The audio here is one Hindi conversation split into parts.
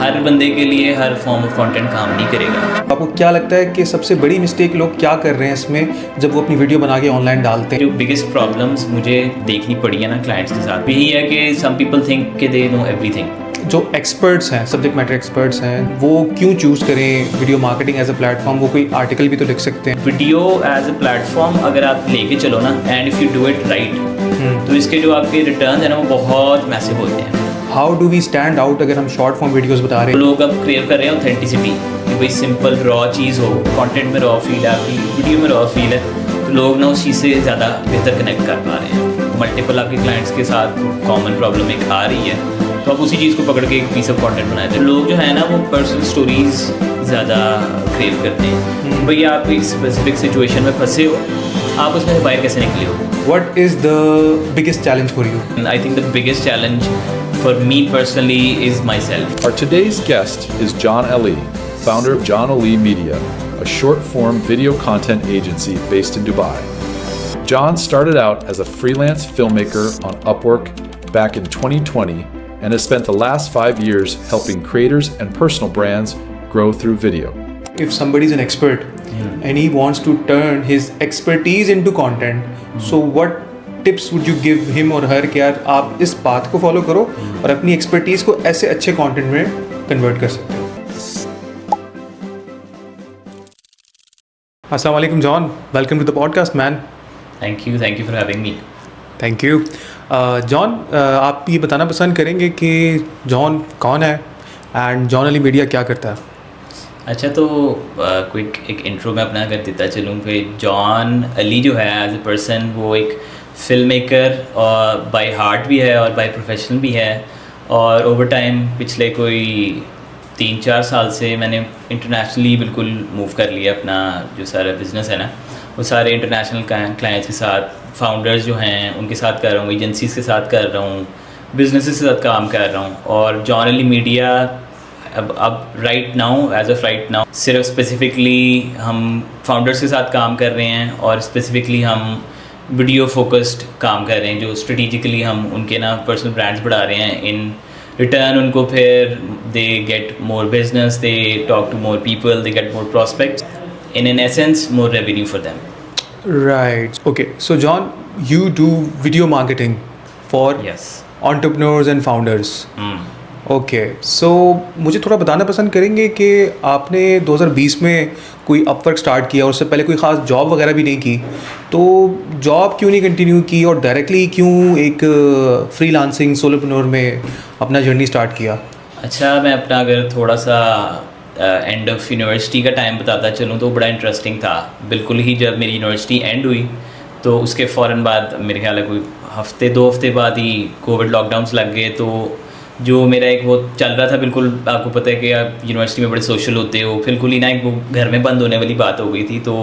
हर बंदे के लिए हर फॉर्म ऑफ कंटेंट काम नहीं करेगा। आपको क्या लगता है कि सबसे बड़ी मिस्टेक लोग क्या कर रहे हैं इसमें जब वो अपनी वीडियो बना के ऑनलाइन डालते हैं? जो बिगेस्ट प्रॉब्लम्स मुझे देखनी पड़ी है ना क्लाइंट्स के साथ, यही है कि सम पीपल थिंक कि दे नो एवरीथिंग। जो एक्सपर्ट्स हैं, सब्जेक्ट मैटर एक्सपर्ट्स हैं, वो क्यों चूज़ करें video marketing as a platform? वो कोई आर्टिकल भी तो लिख सकते हैं। वीडियो एज अ प्लेटफॉर्म अगर आप लेके चलो ना, and if you do it right, तो इसके जो आपके रिटर्न है ना वो बहुत मैसिव होते हैं। How do we stand out अगर हम शॉर्ट फॉर्म वीडियोस बता रहे हैं? लोग अब क्रिएट कर रहे हैं ऑथेंटिसिटी, कि भाई सिंपल रॉ चीज़ हो, कंटेंट में रॉ फील है, आपकी वीडियो में रॉ फील है, तो लोग ना उस चीज़ से ज़्यादा बेहतर कनेक्ट कर पा रहे हैं। मल्टीपल आपके क्लाइंट्स के साथ कॉमन प्रॉब्लम एक आ रही है, तो आप उसी चीज़ को पकड़ के एक पीस ऑफ कंटेंट बनाए थे। लोग जो है ना वो पर्सनल स्टोरीज ज़्यादा क्रिएट करते हैं। भाई आप एक स्पेसिफिक सिचुएशन में फंसे हो, आप उसमें से बाहर कैसे निकले हो? What is the biggest challenge for you? I think the biggest challenge for me personally is myself. Our today's guest is John Ali, founder of John Ali Media, a short-form video content agency based in Dubai. John started out as a freelance filmmaker on Upwork back in 2020 and has spent the last 5 years helping creators and personal brands grow through video. If somebody is an expert and he wants to turn his expertise into content, so what tips would you give him or her कि यार आप इस पाथ को फॉलो करो और अपनी एक्सपर्टीज़ को ऐसे अच्छे कंटेंट में कन्वर्ट कर सकते हो? अस्सलाम वालेकुम John, welcome to the podcast man. Thank you for having me. Thank you. John, आप ये बताना पसंद करेंगे कि जॉन कौन है एंड जॉन अली मीडिया क्या करता है? अच्छा, तो क्विक एक इंट्रो में अपना कर देता चलूँ कि जॉन अली जो है एज ए पर्सन वो एक फ़िल्म मेकर और बाय हार्ट भी है और बाय प्रोफेशनल भी है। और ओवर टाइम पिछले कोई 3-4 साल से मैंने इंटरनेशनली बिल्कुल मूव कर लिया। अपना जो सारा बिज़नेस है ना वो सारे इंटरनेशनल क्लाइंट्स के साथ, फाउंडर्स जो हैं उनके साथ कर रहा हूँ, एजेंसीज़ के साथ कर रहा हूँ, बिजनेसेस के साथ काम कर रहा हूँ। और जॉन अली मीडिया अब right now, as of right now, सिर्फ स्पेसिफिकली हम फाउंडर्स के साथ काम कर रहे हैं और स्पेसिफिकली हम वीडियो फोकस्ड काम कर रहे हैं, जो स्ट्रेटिजिकली हम उनके ना पर्सनल ब्रांड्स बढ़ा रहे हैं। इन रिटर्न उनको फिर they get more business, they talk to more people, they get more prospects, in essence more revenue for them. Right. Okay. So John, you do video marketing for Yes. entrepreneurs and founders. Okay, so मुझे थोड़ा बताना पसंद करेंगे कि आपने 2020 में कोई अपवर्क स्टार्ट किया और उससे पहले कोई ख़ास जॉब वगैरह भी नहीं की, तो जॉब क्यों नहीं कंटिन्यू की और डायरेक्टली क्यों एक फ्रीलांसिंग सोलोप्रेन्योर में अपना जर्नी स्टार्ट किया? अच्छा, मैं अपना अगर थोड़ा सा एंड ऑफ यूनिवर्सिटी का टाइम बताता चलूँ तो बड़ा इंटरेस्टिंग था। बिल्कुल ही जब मेरी यूनिवर्सिटी एंड हुई तो उसके फ़ौरन बाद मेरे ख्याल है कोई 2 हफ्ते बाद ही कोविड लॉकडाउन्स लग गए। तो जो मेरा एक वो चल रहा था, बिल्कुल आपको पता है कि आप यूनिवर्सिटी में बड़े सोशल होते हो, बिल्कुल ही ना एक वो घर में बंद होने वाली बात हो गई थी। तो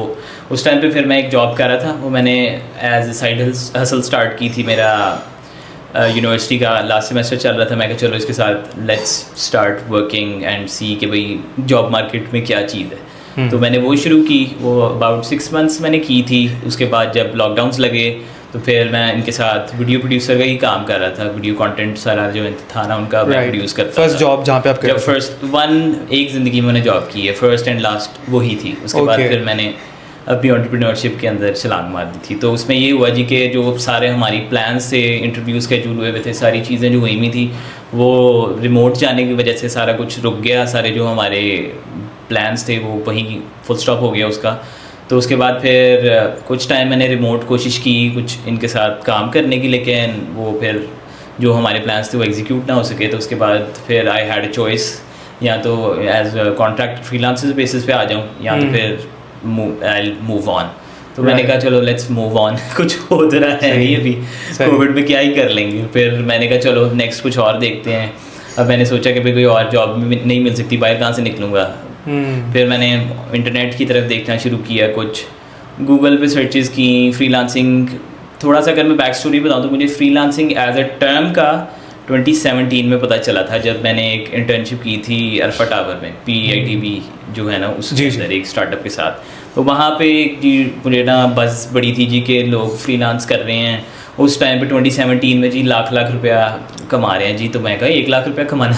उस टाइम पे फिर मैं एक जॉब कर रहा था, वो मैंने as a side hustle start की थी। मेरा यूनिवर्सिटी का लास्ट सेमेस्टर चल रहा था, मैं कहा चलो इसके साथ लेट्स स्टार्ट वर्किंग एंड सी कि भाई जॉब मार्केट में क्या चीज़ है। तो मैंने वो शुरू की, वो अबाउट 6 मंथ्स मैंने की थी। उसके बाद जब लॉकडाउन्स लगे तो फिर मैं इनके साथ वीडियो प्रोड्यूसर का ही काम कर रहा था। वीडियो कंटेंट सारा जो था ना उनका मैं प्रोड्यूस करता था। फर्स्ट जॉब जहाँ पे आप जब फर्स्ट एक ज़िंदगी में मैंने जॉब की है, फर्स्ट एंड लास्ट वही थी। उसके बाद फिर मैंने अपनी एंटरप्रेन्योरशिप के अंदर छलांग मार दी थी। तो उसमें ये हुआ जी कि जो सारे हमारी प्लान्स थे, इंटरव्यूज़ शेड्यूल हुए थे, सारी चीज़ें जो हुई थी वो रिमोट जाने की वजह से सारा कुछ रुक गया। सारे जो हमारे प्लान्स थे वो वहीं फुल स्टॉप हो गया उसका। तो उसके बाद फिर कुछ टाइम मैंने रिमोट कोशिश की कुछ इनके साथ काम करने की, लेकिन वो फिर जो हमारे प्लान्स थे वो एग्जीक्यूट ना हो सके। तो उसके बाद फिर आई हैड अ चॉइस, या तो एज कॉन्ट्रैक्ट फ्रीलांसर बेसिस पे आ जाऊँ या तो फिर आई मूव ऑन। तो मैंने कहा चलो लेट्स मूव ऑन, कुछ हो तो रहा है नहीं अभी, कोविड में क्या ही कर लेंगे। फिर मैंने कहा चलो नेक्स्ट कुछ और देखते हैं। अब मैंने सोचा कि भाई कोई और जॉब नहीं मिल सकती, बाहर कहाँ से निकलूँगा। फिर मैंने इंटरनेट की तरफ देखना शुरू किया, कुछ गूगल पे सर्चेस की, फ्रीलांसिंग। थोड़ा सा अगर मैं बैक स्टोरी बताऊँ तो मुझे फ्रीलांसिंग एज अ टर्म का 2017 में पता चला था, जब मैंने एक इंटर्नशिप की थी अल्फा टावर में, PITB जो है ना उसके अंदर एक स्टार्टअप के साथ। तो वहाँ पे मुझे ना बस बड़ी थी जी के लोग फ्रीलांस कर रहे हैं। उस टाइम पे 2017 में जी लाख रुपया कमा रहे हैं जी, तो मैं कहा 1 लाख रुपया कमाना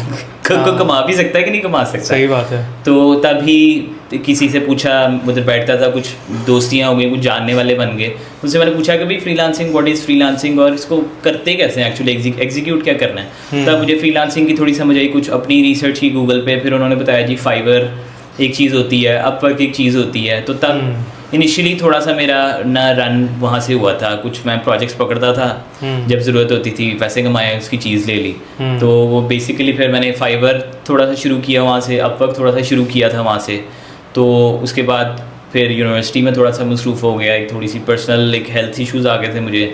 कमा भी सकता है कि नहीं कमा सकता। सही बात है। तो तभी किसी से पूछा, उधर बैठता था, कुछ दोस्तियाँ हो गई, कुछ जानने वाले बन गए, उनसे मैंने पूछा कि भाई फ्रीलांसिंग, व्हाट इज़ फ्रीलांसिंग, और इसको करते कैसे हैं एक्चुअली, एग्जीक्यूट क्या करना है। तब मुझे फ्रीलांसिंग की थोड़ी समझ आई, कुछ अपनी रिसर्च की गूगल पे, फिर उन्होंने बताया जी फाइवर एक चीज़ होती है, अपवर्क एक चीज़ होती है। तो तब इनिशियली थोड़ा सा मेरा ना रन वहाँ से हुआ था, कुछ मैं प्रोजेक्ट्स पकड़ता था, जब ज़रूरत होती थी पैसे कमाए, उसकी चीज़ ले ली। तो वो बेसिकली फिर मैंने फाइवर थोड़ा सा शुरू किया वहाँ से, अपवर्क थोड़ा सा शुरू किया था वहाँ से। तो उसके बाद फिर यूनिवर्सिटी में थोड़ा सा मसरूफ़ हो गया, एक थोड़ी सी पर्सनल एक हेल्थ इश्यूज़ आ गए थे मुझे,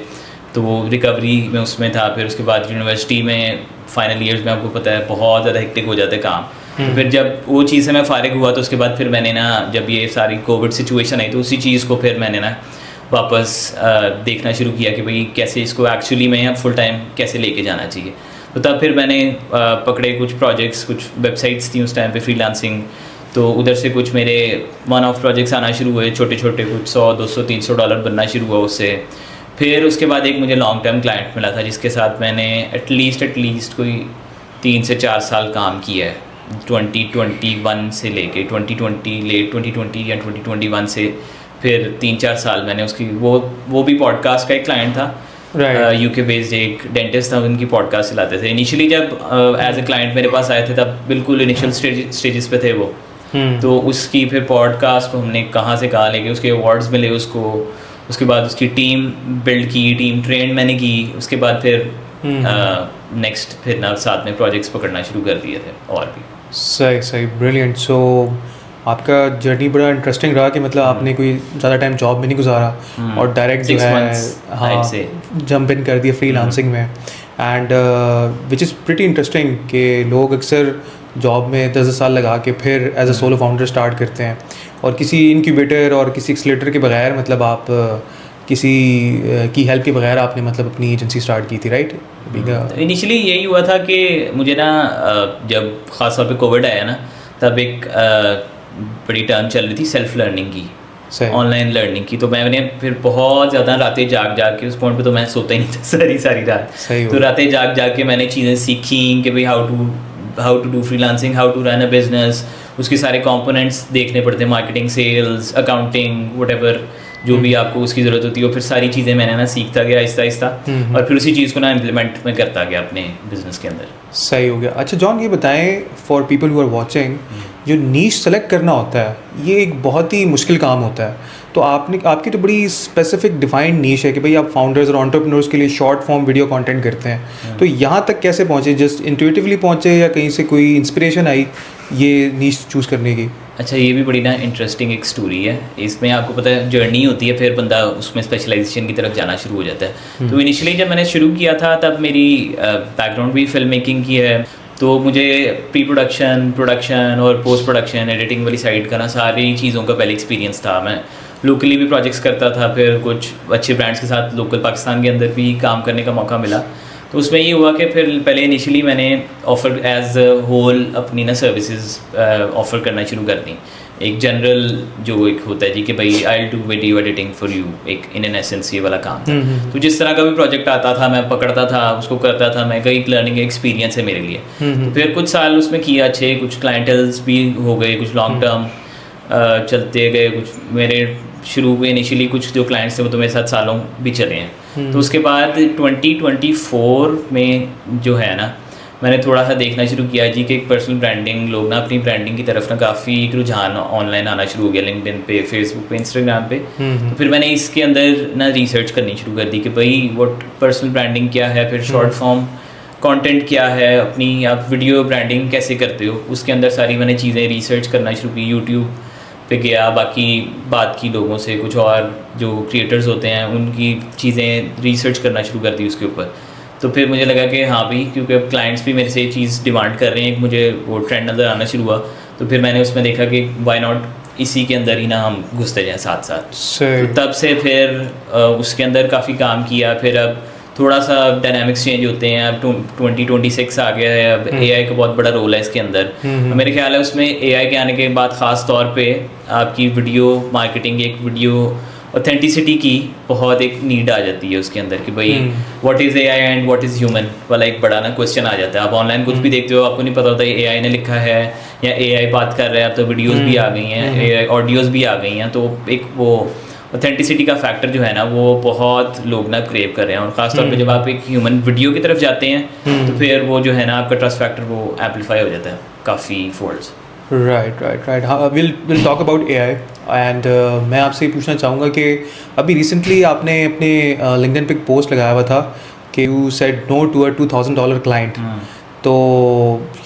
तो वो रिकवरी में उसमें था। फिर उसके बाद यूनिवर्सिटी में फाइनल ईयर्स में आपको पता है बहुत ज़्यादा हेक्टिक हो जाते काम। तो फिर जब वो चीज़ से मैं फ़ारिग हुआ, तो उसके बाद फिर मैंने ना, जब ये सारी कोविड सिचुएशन आई, तो उसी चीज़ को फिर मैंने ना वापस देखना शुरू किया कि भाई कैसे इसको एक्चुअली में फुल टाइम कैसे लेके जाना चाहिए। तो तब फिर मैंने पकड़े कुछ प्रोजेक्ट्स, कुछ वेबसाइट्स थी उस टाइम पे फ्रीलांसिंग, तो उधर से कुछ मेरे वन ऑफ प्रोजेक्ट्स आना शुरू हुए, छोटे छोटे, कुछ $100, $200, $300 बनना शुरू हुआ उससे। फिर उसके बाद एक मुझे लॉन्ग टर्म क्लाइंट मिला था, जिसके साथ मैंने एटलीस्ट कोई 3 से 4 साल काम किया है, 2021 से लेके 2020, लेट 2020 या 2021 से फिर 3-4 साल मैंने उसकी, वो भी पॉडकास्ट का एक क्लाइंट था, यूके बेस्ड एक डेंटिस्ट था, उनकी पॉडकास्ट चलाते थे। इनिशियली जब एज ए क्लाइंट मेरे पास आए थे, तब बिल्कुल इनिशियल स्टेजेस पे थे वो। तो उसकी फिर पॉडकास्ट को हमने कहाँ से कहाँ लेके, उसके अवार्ड्स मिले उसको, उसके बाद उसकी टीम बिल्ड की, टीम ट्रेन मैंने की, उसके बाद फिर नेक्स्ट फिर ना साथ में प्रोजेक्ट्स पकड़ना शुरू कर दिए थे और भी। सही, ब्रिलियंट। सो आपका जर्नी बड़ा इंटरेस्टिंग रहा कि मतलब आपने कोई ज़्यादा टाइम जॉब में नहीं गुजारा और डायरेक्ट जो है जंप इन कर दिया फ्रीलांसिंग में, and which is pretty interesting कि लोग अक्सर जॉब में 10 साल लगा के फिर as a solo founder start करते हैं, और किसी इनक्यूबेटर और किसी एक्सीलरेटर के बगैर, मतलब आप किसी की हेल्प के बगैर आपने मतलब अपनी एजेंसी स्टार्ट की थी, राइट? इनिशियली यही हुआ था कि मुझे ना, जब ख़ास तौर पे कोविड आया ना, तब एक बड़ी टर्म चल रही थी सेल्फ लर्निंग की, ऑनलाइन लर्निंग की। तो मैंने फिर बहुत ज़्यादा रातें जाग के, उस पॉइंट पे तो मैं सोता ही नहीं था सारी रात। तो रातें जाग के मैंने चीज़ें सीखी कि भाई how to do freelancing, how to run a business, उसके सारे कंपोनेंट्स देखने पड़ते हैं, मार्केटिंग, सेल्स, अकाउंटिंग, व्हाटएवर जो भी आपको उसकी ज़रूरत होती है। और फिर सारी चीज़ें मैंने ना सीखता गया आहिस्ता, और फिर उसी चीज़ को ना इम्प्लीमेंट में करता गया अपने बिजनेस के अंदर। सही हो गया। अच्छा जॉन, ये बताएं for people who are watching, जो नीश सेलेक्ट करना होता है ये एक बहुत ही मुश्किल काम होता है। तो आपकी तो बड़ी स्पेसिफिक डिफाइंड नीश है कि भाई आप फाउंडर्स और एंटरप्रेन्योर्स के लिए शॉर्ट फॉर्म वीडियो कंटेंट करते हैं। तो यहाँ तक कैसे पहुँचे? जस्ट इंट्यूटिवली पहुँचे या कहीं से कोई इंस्पिरेशन आई ये नीश चूज़ करने की? अच्छा, ये भी बड़ी ना इंटरेस्टिंग एक स्टोरी है। इसमें आपको पता है जर्नी होती है, फिर बंदा उसमें स्पेशलाइजेशन की तरफ जाना शुरू हो जाता है। तो इनिशियली जब मैंने शुरू किया था, तब मेरी बैकग्राउंड भी फिल्म मेकिंग की है, तो मुझे प्री प्रोडक्शन और पोस्ट प्रोडक्शन, एडिटिंग वाली साइड का ना सारी चीज़ों का पहले एक्सपीरियंस था। मैं लोकली भी प्रोजेक्ट्स करता था, फिर कुछ अच्छे ब्रांड्स के साथ लोकल पाकिस्तान के अंदर भी काम करने का मौका मिला। तो उसमें ये हुआ कि फिर पहले इनिशियली मैंने ऑफ़र एज होल अपनी ना सर्विसेज ऑफ़र करना शुरू कर दी। एक जनरल जो एक होता है जी कि भाई I will do video editing for you, एक इन एन एसेंस ये वाला काम था। तो जिस तरह का भी प्रोजेक्ट आता था मैं पकड़ता था, उसको करता था मैं, कई लर्निंग एक्सपीरियंस है मेरे लिए। तो फिर कुछ साल उसमें किया, अच्छे कुछ क्लाइंटल्स भी हो गए, कुछ लॉन्ग टर्म चलते गए। कुछ मेरे शुरू हुए इनिशियली कुछ जो क्लाइंट्स थे वो तो मेरे साथ सालों भी चले हैं। तो उसके बाद 2024 में जो है ना, मैंने थोड़ा सा देखना शुरू किया जी कि एक पर्सनल ब्रांडिंग, लोग ना अपनी ब्रांडिंग की तरफ ना काफ़ी एक रुझान ऑनलाइन आना शुरू हो गया, लिंक्डइन पे, फेसबुक पे, इंस्टाग्राम पे। तो फिर मैंने इसके अंदर ना रिसर्च करनी शुरू कर दी कि भाई व्हाट पर्सनल ब्रांडिंग क्या है, फिर शॉर्ट फॉर्म कंटेंट क्या है, अपनी आप वीडियो ब्रांडिंग कैसे करते हो, उसके अंदर सारी मैंने चीज़ें रिसर्च करना शुरू की। यूट्यूब पे गया, बाकी बात की लोगों से, कुछ और जो क्रिएटर्स होते हैं उनकी चीज़ें रिसर्च करना शुरू कर दी उसके ऊपर। तो फिर मुझे लगा कि हाँ भाई, क्योंकि अब क्लाइंट्स भी मेरे से ये चीज़ डिमांड कर रहे हैं, मुझे वो ट्रेंड नज़र आना शुरू हुआ। तो फिर मैंने उसमें देखा कि वाई नॉट इसी के अंदर ही ना हम घुसते जाएँ साथ साथ। तो तब से फिर उसके अंदर काफ़ी काम किया। फिर अब थोड़ा सा डायनामिक्स चेंज होते हैं, अब 2026 आ गया है, अब AI का बहुत बड़ा रोल है इसके अंदर। मेरे ख्याल है उसमें AI के आने के बाद ख़ास तौर पे आपकी वीडियो मार्केटिंग, एक वीडियो ऑथेंटिसिटी की बहुत एक नीड आ जाती है उसके अंदर कि भाई what is AI and what is human वाला एक बड़ा ना क्वेश्चन आ जाता है। आप ऑनलाइन कुछ भी देखते हो, आपको नहीं पता होता एआई ने लिखा है या एआई बात कर रहा है। अब तो वीडियोस भी आ गई हैं, एआई ऑडियोज़ भी आ गई हैं, तो एक वो ऑथेंटिसिटी का फैक्टर जो है ना वो बहुत लोग ना क्रेव कर रहे हैं। और ख़ासतौर पे जब आप एक ह्यूमन वीडियो की तरफ जाते हैं तो फिर वो जो है ना आपका ट्रस्ट फैक्टर वो एम्पलीफाई हो जाता है काफ़ी फोल्ड्स। राइट हाँ, will talk about AI and मैं आपसे ये पूछना चाहूँगा कि अभी रिसेंटली आपने अपने लिंक्डइन पे एक पोस्ट लगाया हुआ था कि you said no to a $2,000 client. तो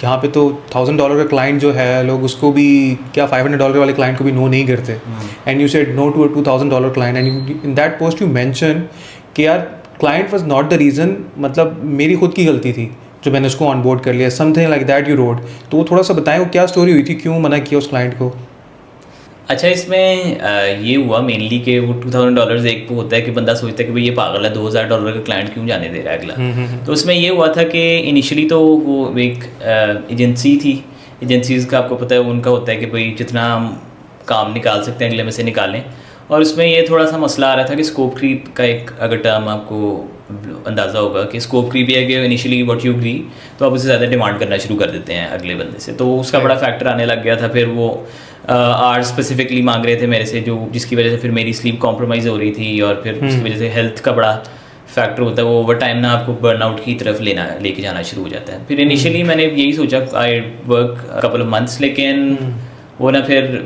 यहाँ पे तो $1,000 का क्लाइंट जो है लोग उसको भी क्या $500 वाले क्लाइंट को भी नो नहीं करते। And you said no to a $2,000 client and in that post you mention कि यार client was not the reason, मतलब मेरी खुद की गलती थी जो मैंने उसको ऑनबोर्ड कर लिया, something like that you road. तो वो थोड़ा सा बताएं वो क्या स्टोरी हुई थी, क्यों मना किया उस क्लाइंट को? अच्छा, इसमें ये हुआ मेनली कि वो $2,000 एक वो होता है कि बंदा सोचता है कि भाई ये पागल है, $2,000 का क्लाइंट क्यों जाने दे रहा है अगला। तो उसमें ये हुआ था कि इनिशियली तो वो एक एजेंसी थी। एजेंसीज़ का आपको पता है उनका होता है कि भाई जितना हम काम निकाल सकते हैं अगले में से निकालें। और उसमें ये थोड़ा सा मसला आ रहा था कि स्कोप क्रीप का एक अगर टर्म आपको अंदाज़ा होगा कि स्कोप क्रीप ये है कि इनिशियली व्हाट यू एग्री तो आप उससे ज़्यादा डिमांड करना शुरू कर देते हैं अगले बंदे से। तो उसका बड़ा फैक्टर आने लग गया था। फिर वो आर स्पेसिफिकली मांग रहे थे मेरे से, जो जिसकी वजह से फिर मेरी स्लीप कॉम्प्रोमाइज़ हो रही थी। और फिर उसकी वजह से हेल्थ का बड़ा फैक्टर होता है, वो ओवर टाइम ना आपको बर्नआउट की तरफ लेके जाना शुरू हो जाता है। फिर इनिशियली मैंने यही सोचा I work couple of months, लेकिन वो ना फिर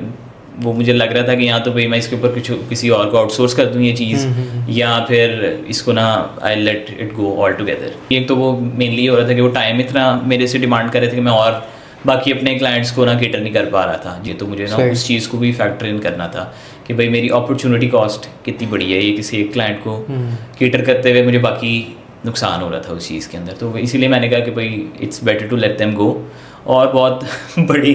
वो मुझे लग रहा था कि या तो भाई मैं इसके ऊपर कुछ किसी और को आउटसोर्स कर दूँ ये चीज़, या फिर इसको ना I let it go all together. एक तो वो मेनली हो रहा था कि वो टाइम इतना मेरे से डिमांड कर रहे थे कि मैं और बाकी अपने क्लाइंट्स को ना केटर नहीं कर पा रहा था जी। तो मुझे ना उस चीज़ को भी फैक्टर इन करना था कि भाई मेरी अपॉर्चुनिटी कॉस्ट कितनी बड़ी है, ये किसी एक क्लाइंट को केटर करते हुए मुझे बाकी नुकसान हो रहा था उस चीज़ के अंदर। तो इसीलिए मैंने कहा कि भाई it's better to let them go. और बहुत बड़ी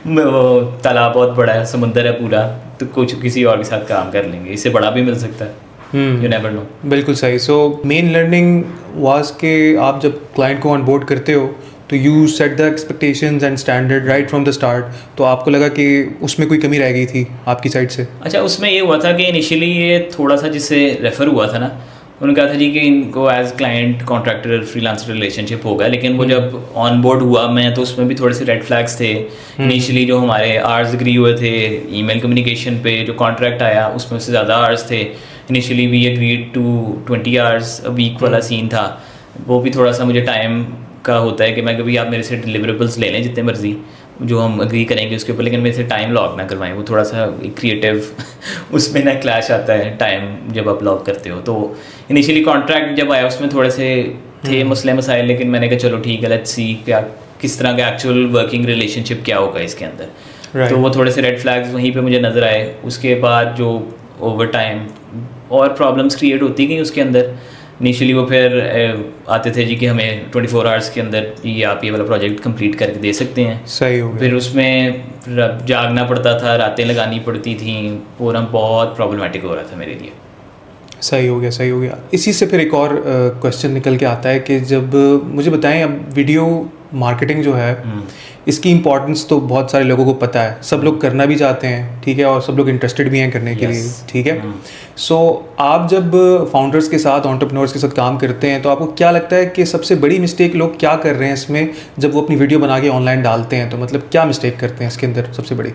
तालाब बहुत बड़ा है, समुंदर है पूरा, तो कुछ किसी और के साथ काम कर लेंगे, इससे बड़ा भी मिल सकता है। You never know. बिल्कुल सही। सो मेन लर्निंग वाज के आप जब क्लाइंट को ऑनबोर्ड करते हो तो you set the expectations and standard right from the start. तो आपको लगा कि उसमें कोई कमी रह गई थी आपकी साइड से? अच्छा, उसमें ये हुआ था कि इनिशियली ये थोड़ा सा जिससे रेफ़र हुआ था ना, उन्होंने कहा था जी कि इनको as client contractor freelancer relationship होगा। लेकिन वो जब ऑन बोर्ड हुआ मैं, तो उसमें भी थोड़े से रेड फ्लैग्स थे। इनिशियली जो हमारे आवर्स एग्री हुए थे ईमेल कम्युनिकेशन पे, जो कॉन्ट्रैक्ट आया उसमें उससे ज़्यादा आवर्स थे। Initially we agreed to 20 hours a week वाला सीन था। वो भी थोड़ा सा मुझे टाइम का होता है कि मैं कभी आप मेरे से डिलीवरेबल्स ले लें जितने मर्जी जो हम एग्री करेंगे उसके ऊपर, लेकिन मेरे से टाइम लॉक ना करवाएं। वो थोड़ा सा क्रिएटिव उसमें ना क्लैश आता है टाइम जब आप लॉक करते हो। तो इनिशियली कॉन्ट्रैक्ट जब आया उसमें थोड़े से थे मसले मसाइल, लेकिन मैंने कहा चलो ठीक है, लेट्स सी क्या किस तरह का एक्चुअल वर्किंग रिलेशनशिप क्या होगा इसके अंदर। तो वो थोड़े से रेड फ्लैग्स वहीं पे मुझे नज़र आए। उसके बाद जो ओवर टाइम और प्रॉब्लम्स क्रिएट होती गई उसके अंदर। इनिशियली वो फिर आते थे जी कि हमें 24 आवर्स के अंदर ये आप ये वाला प्रोजेक्ट कंप्लीट करके दे सकते हैं। सही हो गया। फिर उसमें जागना पड़ता था, रातें लगानी पड़ती थी, पूरा बहुत प्रॉब्लमेटिक हो रहा था मेरे लिए। सही हो गया, सही हो गया। इसी से फिर एक और क्वेश्चन निकल के आता है कि जब मुझे बताएं अब वीडियो मार्केटिंग जो है इसकी इम्पोर्टेंस तो बहुत सारे लोगों को पता है, सब लोग करना भी चाहते हैं, ठीक है, और सब लोग इंटरेस्टेड भी हैं करने के लिए, ठीक है। सो आप जब फाउंडर्स के साथ, एंटरप्रेन्योर्स के साथ काम करते हैं तो आपको क्या लगता है कि सबसे बड़ी मिस्टेक लोग क्या कर रहे हैं इसमें जब वो अपनी वीडियो बना के ऑनलाइन डालते हैं? तो मतलब क्या मिस्टेक करते हैं इसके अंदर सबसे बड़ी?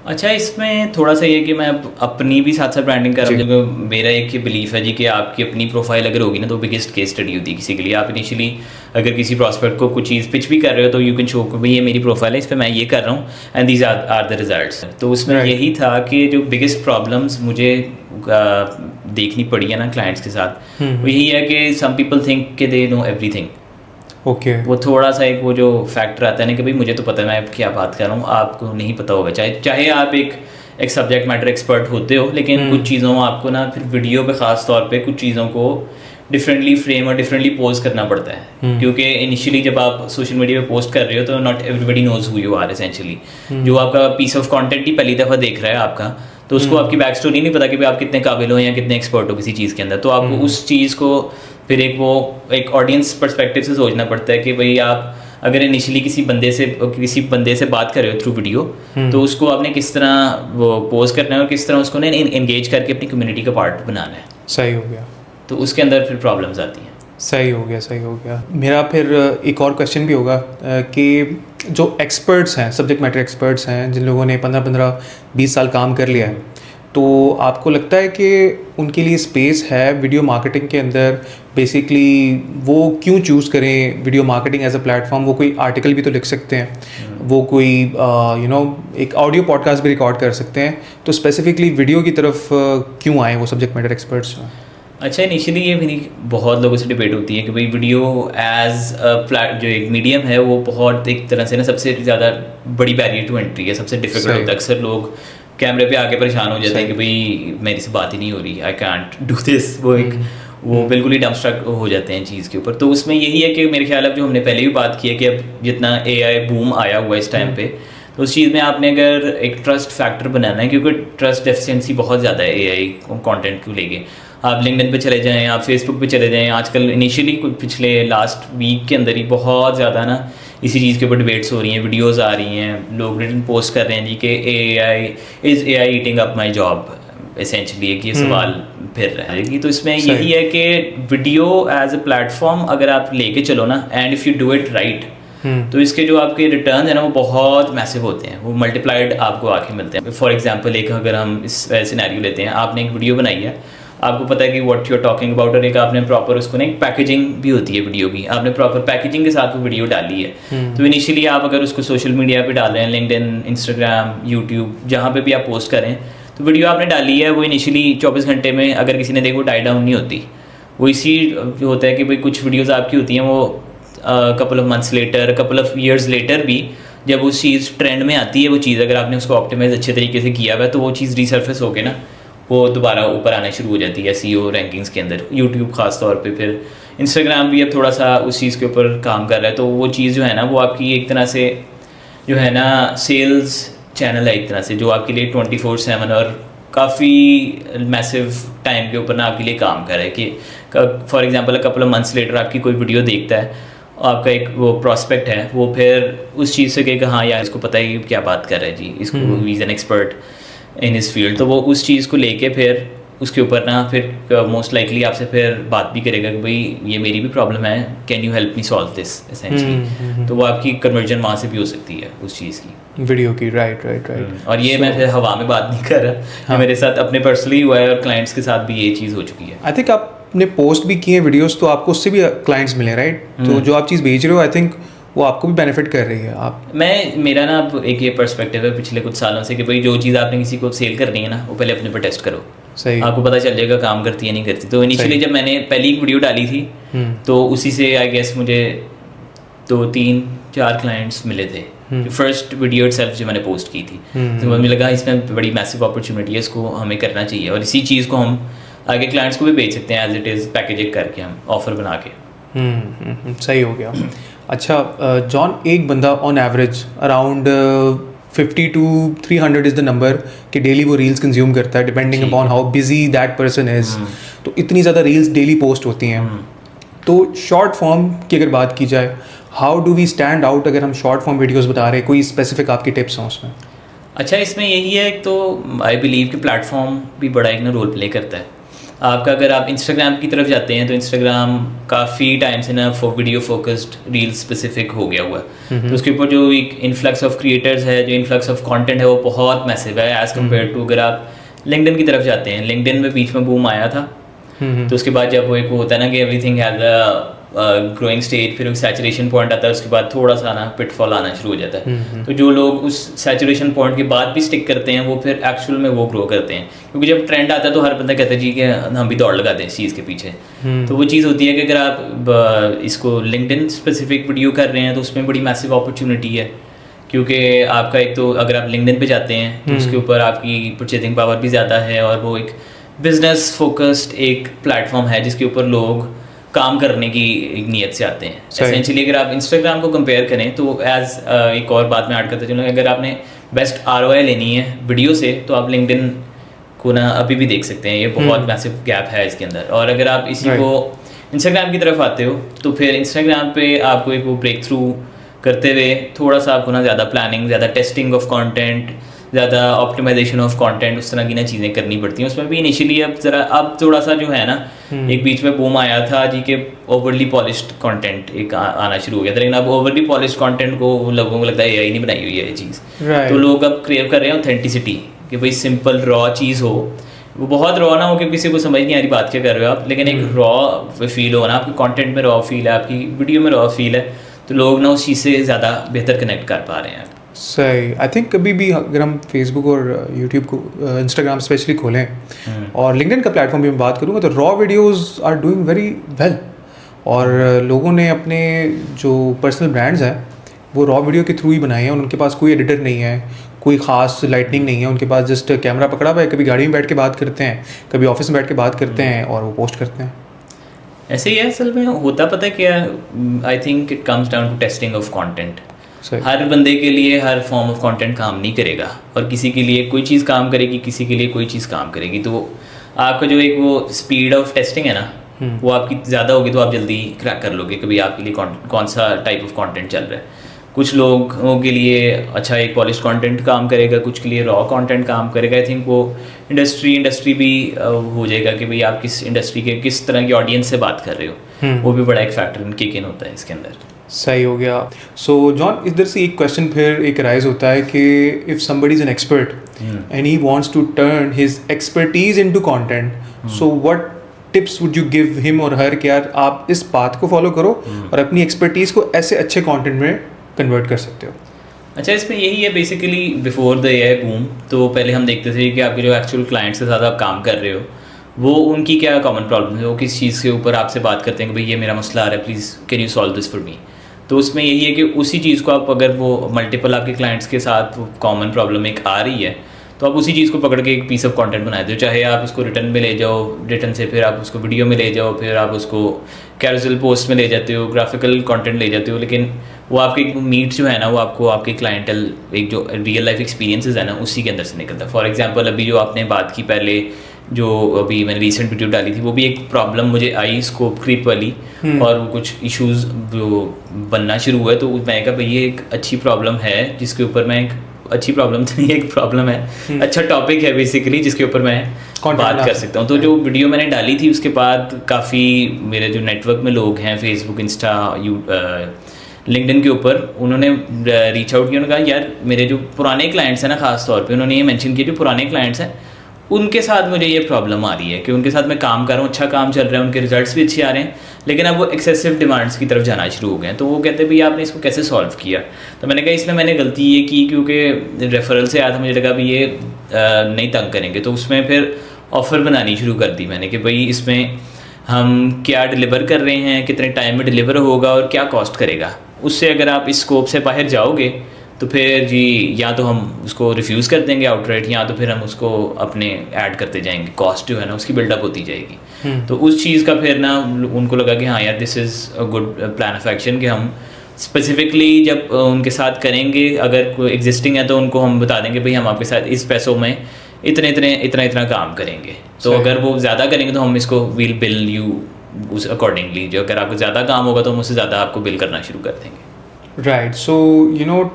अच्छा, इसमें थोड़ा सा ये कि मैं अपनी भी साथ साथ ब्रांडिंग कर रहा हूँ। मेरा एक ये बिलीफ है जी कि आपकी अपनी प्रोफाइल अगर होगी ना तो बिगेस्ट केस स्टडी होती है किसी के लिए। आप इनिशियली अगर किसी प्रॉस्पेक्ट को कुछ चीज़ पिच भी कर रहे हो तो यू कैन शो कि भाई ये मेरी प्रोफाइल है, इस पर मैं ये कर रहा हूँ and these are the results. तो उसमें यही था कि जो बिगेस्ट प्रॉब्लम्स मुझे देखनी पड़ी है ना क्लाइंट्स के साथ, वो यही है कि सम पीपल थिंक कि दे नो एवरीथिंग। ओके वो थोड़ा सा एक वो जो फैक्टर आता है ना कि भाई मुझे तो पता है मैं क्या बात कर रहा हूँ, आपको नहीं पता होगा। चाहे आप एक सब्जेक्ट मैटर एक्सपर्ट होते हो, लेकिन कुछ चीज़ों आपको ना फिर वीडियो पे ख़ास तौर पे कुछ चीज़ों को डिफरेंटली फ्रेम और डिफरेंटली पोस्ट करना पड़ता है। क्योंकि इनिशियली जब आप सोशल मीडिया पे पोस्ट कर रहे हो तो not everybody knows who you are essentially. जो आपका पीस ऑफ कंटेंट ही पहली दफ़ा देख रहा है आपका, तो उसको आपकी बैक स्टोरी नहीं पता कि भाई आप कितने काबिल हो या कितने एक्सपर्ट हो किसी चीज़ के अंदर। तो आपको उस चीज़ को फिर एक ऑडियंस पर्सपेक्टिव से सोचना पड़ता है कि भाई आप अगर इनिशियली किसी बंदे से बात कर रहे हो थ्रू वीडियो, तो उसको आपने किस तरह वो पोस्ट करना है और किस तरह उसको एंगेज करके अपनी कम्युनिटी का पार्ट बनाना है। सही हो गया। तो उसके अंदर फिर प्रॉब्लम्स आती हैं। सही हो गया। मेरा फिर एक और क्वेश्चन भी होगा कि जो एक्सपर्ट्स हैं, सब्जेक्ट मैटर एक्सपर्ट्स हैं, जिन लोगों ने 15-20 साल काम कर लिया है, तो आपको लगता है कि उनके लिए स्पेस है वीडियो मार्केटिंग के अंदर? बेसिकली वो क्यों चूज़ करें video marketing as a platform? वो कोई आर्टिकल भी तो लिख सकते हैं, वो कोई एक ऑडियो पॉडकास्ट भी रिकॉर्ड कर सकते हैं, तो स्पेसिफिकली वीडियो की तरफ क्यों आए वो सब्जेक्ट मैटर एक्सपर्ट्स? अच्छा, इनिशियली ये मेरी बहुत लोगों से डिबेट होती है कि भाई वीडियो एज जो एक मीडियम है वो बहुत एक तरह से ना सबसे ज़्यादा बड़ी बैरियर टू एंट्री है, सबसे डिफिकल्ट होता है। अक्सर लोग कैमरे पे आके परेशान हो जाते हैं कि भाई मेरी से बात ही नहीं हो रही, आई कैंट डू दिस। वो बिल्कुल ही डमस्ट्रक हो जाते हैं चीज़ के ऊपर। तो उसमें यही है कि मेरे ख्याल अब जो हमने पहले भी बात की है कि अब जितना AI बूम आया हुआ है इस टाइम पे, तो उस चीज़ में आपने अगर एक ट्रस्ट फैक्टर बनाना है, क्योंकि ट्रस्ट डेफिशिएंसी बहुत ज़्यादा है AI कंटेंट को लेके। आप लिंक्डइन पे चले जाएं, आप फेसबुक पे चले जाएं, आजकल इनिशियली पिछले लास्ट वीक के अंदर ही बहुत ज़्यादा ना इसी चीज़ के ऊपर डिबेट्स हो रही हैं, वीडियोस आ रही हैं, लोग रिटन पोस्ट कर रहे हैं जी कि is AI eating up my job, essentially एक ये सवाल फिर रहा है कि। तो इसमें यही है कि वीडियो एज अ प्लेटफॉर्म अगर आप लेके चलो ना, and if you do it right, तो इसके जो आपके रिटर्न है ना वो बहुत मैसिव होते हैं, वो मल्टीप्लाइड आपको आके मिलते हैं। फॉर एग्जांपल एक अगर हम इस सिनेरियो लेते हैं, आपने एक वीडियो बनाई है, आपको पता है कि what you are talking about, और एक आपने प्रॉपर उसको ना एक पैकेजिंग भी होती है वीडियो की, आपने प्रॉपर पैकेजिंग के साथ वो वीडियो डाली है। तो इनिशियली आप अगर उसको सोशल मीडिया पे डाल रहे हैं, लिंक्डइन, इंस्टाग्राम, यूट्यूब, जहाँ पे भी आप पोस्ट करें, तो वीडियो आपने डाली है, वो इनिशियली 24 घंटे में अगर किसी ने देखो डाई डाउन नहीं होती। वो इसी जो होता है कि भाई कुछ वीडियोज़ आपकी होती हैं वो couple of months later, couple of years later भी जब उस चीज़ ट्रेंड में आती है, वो चीज़ अगर आपने उसको ऑप्टिमाइज अच्छे तरीके से किया हुआ है, तो वो चीज़ रीसर्फेस होके ना वो दोबारा ऊपर आना शुरू हो जाती है SEO रैंकिंग्स के अंदर। यूट्यूब खास तौर पे, फिर इंस्टाग्राम भी अब थोड़ा सा उस चीज़ के ऊपर काम कर रहा है। तो वो चीज़ जो है ना वो आपकी एक तरह से जो है ना सेल्स चैनल है एक तरह से, जो आपके लिए 24/7 और काफ़ी मैसिव टाइम के ऊपर ना आपके लिए काम कर रहा है कि for example couple of months later आपकी कोई वीडियो देखता है, आपका एक वो प्रॉस्पेक्ट है, वो फिर उस चीज़ से कहेगा हाँ यार इसको पता है क्या बात कर रहा है जी, इसको he is an expert in इस फील्ड। तो वो उस चीज़ को लेके फिर उसके ऊपर ना फिर मोस्ट लाइकली आपसे फिर बात भी करेगा कि भाई ये मेरी भी प्रॉब्लम है, can you help me solve this essentially. तो वो आपकी कन्वर्जन वहाँ से भी हो सकती है उस चीज़ की, वीडियो की। राइट। और ये मैं फिर हवा में बात नहीं कर रहा, हाँ। मेरे साथ अपने पर्सनली हुआ है और क्लाइंट्स के साथ भी ये चीज़ हो चुकी है। आई थिंक आपने पोस्ट भी किए वीडियोस, तो आपको उससे भी क्लाइंट्स मिले, राइट? तो जो आप चीज़ भेज रहे हो आई थिंक वो आपको भी बेनिफिट कर रही है। मेरा ना अब एक ये पर्सपेक्टिव है पिछले कुछ सालों से कि भाई जो चीज़ आपने किसी को सेल करनी है ना, वो पहले अपने पर टेस्ट करो, सही, आपको पता चल जाएगा काम करती है नहीं करती। तो इनिशियली जब मैंने पहली एक वीडियो डाली थी, तो उसी से आई गेस मुझे 2-3-4 क्लाइंट्स मिले थे, फर्स्ट वीडियो इटसेल्फ जो मैंने पोस्ट की थी। तो मुझे लगा इसमें बड़ी मैसिव अपॉर्चुनिटी है, इसको हमें करना चाहिए, और इसी चीज़ को हम आगे क्लाइंट्स को भी बेच सकते हैं एज इट इज़, पैकेजिंग करके हम ऑफर बना के। सही हो गया। अच्छा जॉन, एक बंदा on average around 50 to 300 is the number कि डेली वो रील्स कंज्यूम करता है, depending upon how busy that person is. तो इतनी ज़्यादा रील्स डेली पोस्ट होती हैं। तो शॉर्ट फॉर्म की अगर बात की जाए, how do we stand out अगर हम शॉर्ट फॉर्म वीडियोस बता रहे हैं? कोई स्पेसिफिक आपकी टिप्स हों उसमें? अच्छा, इसमें यही है, एक तो आई बिलीव कि प्लेटफॉर्म भी बड़ा एक ना रोल प्ले करता है आपका। अगर आप इंस्टाग्राम की तरफ जाते हैं तो इंस्टाग्राम काफ़ी टाइम से ना वीडियो फोकस्ड रील स्पेसिफिक हो गया हुआ है। तो उसके ऊपर जो एक इन्फ्लक्स ऑफ क्रिएटर्स है, जो इन्फ्लक्स ऑफ कंटेंट है, वो बहुत मैसिव है एज़ कम्पेयर टू अगर आप लिंक्डइन की तरफ जाते हैं। लिंक्डइन में बीच में बूम आया था, तो उसके बाद जब वो एक होता है ना कि everything has a growing stage, फिर सैचुरेशन पॉइंट आता है, उसके बाद थोड़ा सा ना पिटफॉल आना शुरू हो जाता है। तो जो लोग उस सैचुरेशन पॉइंट के बाद भी स्टिक करते हैं, वो फिर एक्चुअल में वो ग्रो करते हैं, क्योंकि जब ट्रेंड आता है तो हर बंदा कहता है जी कि हम भी दौड़ लगाते हैं इस चीज़ के पीछे। तो वो चीज़ होती है कि अगर आप इसको लिंक्डइन स्पेसिफिक वीडियो कर रहे हैं तो उसमें बड़ी मैसिव अपॉर्चुनिटी है, क्योंकि आपका एक तो अगर आप लिंक्डइन पे जाते हैं तो उसके ऊपर आपकी परचेजिंग पावर भी ज़्यादा है, और वो एक बिजनेस फोकस्ड एक प्लेटफॉर्म है जिसके ऊपर लोग काम करने की नीयत से आते हैं। एसेंशियली अगर आप इंस्टाग्राम को कंपेयर करें तो एज एक और बात में ऐड करते चलूँ, अगर आपने बेस्ट ROI लेनी है वीडियो से तो आप लिंक्डइन को ना अभी भी देख सकते हैं, ये बहुत मैसिव गैप है इसके अंदर। और अगर आप इसी को इंस्टाग्राम की तरफ आते हो तो फिर इंस्टाग्राम पे आपको एक वो ब्रेक थ्रू करते हुए थोड़ा सा आपको ना ज़्यादा प्लानिंग, ज़्यादा टेस्टिंग ऑफ कंटेंट, ज़्यादा ऑप्टिमाइजेशन ऑफ कंटेंट, उस तरह की ना चीज़ें करनी पड़ती हैं उसमें भी इनिशियली। अब थोड़ा सा जो है ना, एक बीच में बूम आया था जी के ओवरली पॉलिश्ड कंटेंट एक आना शुरू हो गया था, लेकिन अब ओवरली पॉलिश्ड कंटेंट को लोगों को लगता है एआई नहीं बनाई हुई है ये चीज़। तो लोग अब क्रेव कर रहे हैं ऑथेंटिसिटी, कि भाई सिंपल रॉ चीज़ हो, वो बहुत रॉ ना हो कि किसी को समझ नहीं आ रही बात क्या कर रहे हो आप, लेकिन एक रॉ फील हो ना, आपके कंटेंट में रॉ फील है, आपकी वीडियो में रॉ फील है, तो लोग ना उस चीज़ से ज़्यादा बेहतर कनेक्ट कर पा रहे हैं। सही। आई थिंक कभी भी अगर हम फेसबुक और यूट्यूब को, इंस्टाग्राम स्पेशली खोलें और लिंक्डइन का प्लेटफॉर्म भी मैं बात करूँगा, तो raw videos are doing very well, और लोगों ने अपने जो पर्सनल ब्रांड्स हैं वो रॉ वीडियो के थ्रू ही बनाए हैं। उनके पास कोई एडिटर नहीं है, कोई ख़ास लाइटनिंग नहीं है, उनके पास जस्ट कैमरा पकड़ा हुआ है, कभी गाड़ी में बैठ के बात करते हैं, कभी ऑफिस में बैठ के बात करते हैं और वो पोस्ट करते हैं। ऐसे ही है असल में होता, पता है क्या, I think it comes down to testing of content. हर बंदे के लिए हर फॉर्म ऑफ कंटेंट काम नहीं करेगा, और किसी के लिए कोई चीज़ काम करेगी, किसी के लिए कोई चीज़ काम करेगी। तो आपका जो एक वो स्पीड ऑफ टेस्टिंग है ना, वो आपकी ज़्यादा होगी तो आप जल्दी क्रैक कर लोगे कभी आपके लिए कौन सा टाइप ऑफ कंटेंट चल रहा है। कुछ लोगों के लिए अच्छा एक पॉलिश कंटेंट काम करेगा, कुछ के लिए रॉ कंटेंट काम करेगा। आई थिंक वो इंडस्ट्री भी हो जाएगा कि भाई आप किस इंडस्ट्री के किस तरह की ऑडियंस से बात कर रहे हो, वो भी बड़ा एक फैक्टर किक इन होता है इसके अंदर। सही हो गया। सो जॉन, इधर से एक क्वेश्चन फिर एक राइज होता है कि if somebody is an expert and he wants to turn his expertise into content, so what tips would you give him और हर कि यार आप इस पाथ को फॉलो करो और अपनी एक्सपर्टीज़ को ऐसे अच्छे कंटेंट में कन्वर्ट कर सकते हो? अच्छा, इसमें यही है basically, before the AI boom तो पहले हम देखते थे कि आपके जो एक्चुअल क्लाइंट्स के साथ आप काम कर रहे हो वो उनकी क्या कॉमन प्रॉब्लम है, वो किस चीज़ के ऊपर आपसे बात करते हैं कि भाई ये मेरा मसला आ रहा है, please can you solve this for me. तो उसमें यही है कि उसी चीज़ को आप, अगर वो मल्टीपल आपके क्लाइंट्स के साथ कॉमन प्रॉब्लम एक आ रही है, तो आप उसी चीज़ को पकड़ के एक पीस ऑफ कंटेंट बना दो। चाहे आप उसको रिटर्न में ले जाओ, रिटर्न से फिर आप उसको वीडियो में ले जाओ, फिर आप उसको कैरोसेल पोस्ट में ले जाते हो, ग्राफिकल कंटेंट ले जाते हो, लेकिन वो आपके मीट जो है ना, वो आपको आपके क्लाइंटल एक जो रियल लाइफ एक्सपीरियंसेस है ना, उसी के अंदर से निकलता है। फॉर एग्जांपल अभी जो आपने बात की पहले, जो अभी मैंने रिसेंट वीडियो डाली थी, वो भी एक प्रॉब्लम मुझे आई स्कोप क्रीप वाली, और वो कुछ इश्यूज जो बनना शुरू हुए, तो मैंने कहा भाई ये एक अच्छी प्रॉब्लम है जिसके ऊपर मैं एक अच्छी प्रॉब्लम तो नहीं, एक प्रॉब्लम है, अच्छा टॉपिक है बेसिकली जिसके ऊपर मैं बात कर सकता हूँ। तो जो वीडियो मैंने डाली थी उसके बाद काफ़ी मेरे जो नेटवर्क में लोग हैं, फेसबुक, इंस्टा, लिंक्डइन के ऊपर, उन्होंने रीच आउट किया। उन्होंने कहा यार मेरे जो पुराने क्लाइंट्स हैं ना, खास तौर पे उन्होंने ये मेंशन किया, जो पुराने क्लाइंट्स हैं उनके साथ मुझे ये प्रॉब्लम आ रही है कि उनके साथ मैं काम कर रहा हूँ, अच्छा काम चल रहा है, उनके रिजल्ट्स भी अच्छे आ रहे हैं, लेकिन अब वो एक्सेसिव डिमांड्स की तरफ जाना शुरू हो गए हैं। तो वो कहते हैं भाई आपने इसको कैसे सॉल्व किया? तो मैंने कहा इसमें मैंने गलती ये की क्योंकि रेफरल से आया था, मुझे लगा भाई ये नहीं तंग करेंगे, तो उसमें फिर ऑफ़र बनानी शुरू कर दी मैंने कि भाई इसमें हम क्या डिलीवर कर रहे हैं, कितने टाइम में डिलीवर होगा और क्या कॉस्ट करेगा। उससे अगर आप इस स्कोप से बाहर जाओगे तो फिर जी या तो हम उसको रिफ्यूज़ कर देंगे आउटराइट, या तो फिर हम उसको अपने ऐड करते जाएंगे, कॉस्ट जो है ना उसकी बिल्डअप होती जाएगी। तो उस चीज़ का फिर ना उनको लगा कि हाँ यार this is a good plan of action, कि हम स्पेसिफिकली जब उनके साथ करेंगे, अगर कोई एग्जिस्टिंग है तो उनको हम बता देंगे भाई हम आपके साथ इस पैसों में इतना काम करेंगे। तो अगर वो ज़्यादा करेंगे तो हम इसको विल बिल यू उस अकॉर्डिंगली, जो अगर आपको ज़्यादा काम होगा तो हम उससे ज़्यादा आपको बिल करना शुरू कर देंगे। Right. So,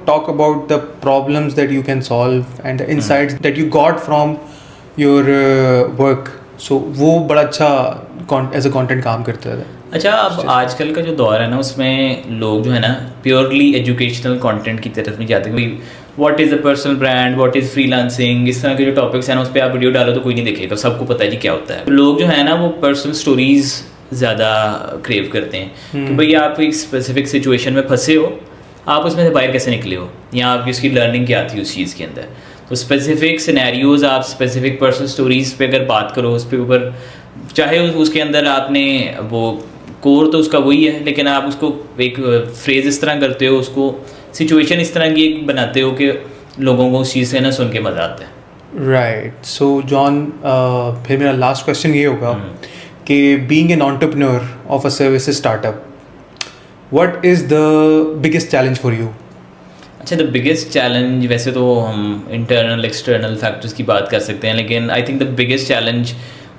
talk about the problems that you can solve and the insights that you got from your work. So, वो बड़ा अच्छा as a content काम करता है। अच्छा, अब आजकल का जो दौर है ना, उसमें लोग जो है ना प्योरली एजुकेशनल कंटेंट की तरफ नहीं जाते। कोई what is a personal brand, what is freelancing, इस तरह के जो टॉपिक्स हैं ना, उस पर आप वीडियो डालो तो कोई नहीं देखेगा, सबको पता है जी क्या होता है। लोग जो है ना वो पर्सनल स्टोरीज ज़्यादा क्रेव करते हैं कि भाई आप एक स्पेसिफिक सिचुएशन में फंसे हो, आप उसमें से बाहर कैसे निकले हो, या आपकी उसकी लर्निंग क्या थी उस चीज़ के अंदर। तो स्पेसिफिक सिनेरियोज, आप स्पेसिफिक पर्सनल स्टोरीज़ पे अगर बात करो, उस पे ऊपर चाहे उसके अंदर आपने वो कोर तो उसका वही है, लेकिन आप उसको एक फ्रेज इस तरह करते हो, उसको सिचुएशन इस तरह की एक बनाते हो कि लोगों को उस चीज़ से ना सुन के मज़ा आता है। राइट। सो जॉन, फिर मेरा लास्ट क्वेश्चन ये होगा कि being an entrepreneur of a services startup, What is the biggest challenge for you? अच्छा, द बिगेस्ट चैलेंज, वैसे तो हम इंटरनल एक्सटर्नल फैक्टर्स की बात कर सकते हैं, लेकिन I think the biggest challenge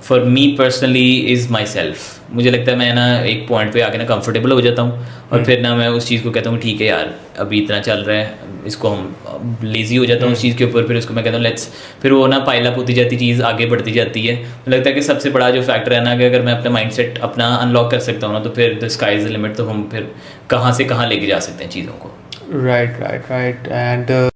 for me personally is my self. मुझे लगता है मैं ना एक पॉइंट पे आके ना कंफर्टेबल हो जाता हूँ और फिर ना मैं उस चीज़ को कहता हूँ ठीक है यार अभी इतना चल रहा है, इसको हम लेज़ी हो जाता हूँ उस चीज़ के ऊपर, फिर उसको मैं कहता हूँ लेट्स, फिर वो ना पाइल अप होती जाती चीज़ आगे बढ़ती जाती है। मुझे लगता है कि सबसे बड़ा जो फैक्टर है ना कि अगर मैं अपना माइंडसेट अपना अनलॉक कर सकता हूँ ना तो फिर the sky is the limit, तो हम फिर कहाँ से कहाँ लेके जा सकते हैं चीज़ों को। Right right right. एंड